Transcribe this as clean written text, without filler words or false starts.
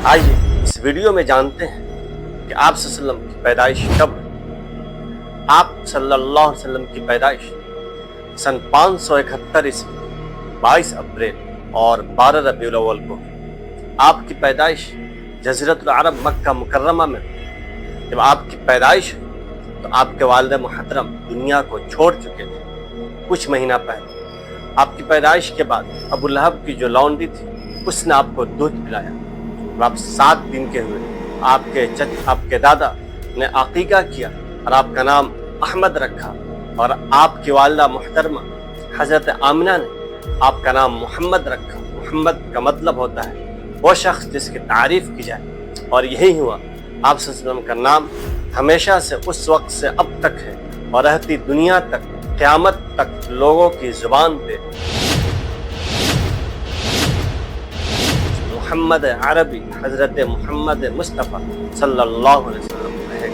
آئیے اس ویڈیو میں جانتے ہیں کہ آپ صلی اللہ علیہ وسلم کی پیدائش کب ہے۔ آپ صلی اللہ علیہ وسلم کی پیدائش سن 571 عیسوی 22 اپریل اور 12 ربیع الاول کو آپ کی پیدائش جزیرۃ العرب مکہ مکرمہ میں ہوئی۔ جب آپ کی پیدائش ہوئی تو آپ کے والد محترم دنیا کو چھوڑ چکے تھے۔ کچھ مہینہ پہلے آپ کی پیدائش کے بعد ابو لہب کی جو لونڈی تھی اس نے آپ کو دودھ پلایا۔ جب آپ 7 دن کے ہوئے آپ کے دادا نے عقیقہ کیا اور آپ کا نام احمد رکھا، اور آپ کی والدہ محترمہ حضرت آمنہ نے آپ کا نام محمد رکھا۔ محمد کا مطلب ہوتا ہے وہ شخص جس کی تعریف کی جائے، اور یہی ہوا آپ صلی اللہ علیہ وسلم کا نام ہمیشہ سے اس وقت سے اب تک ہے اور رہتی دنیا تک قیامت تک لوگوں کی زبان پہ محمد عربی حضرت محمد مصطفیٰ صلی اللہ علیہ وسلم ہے۔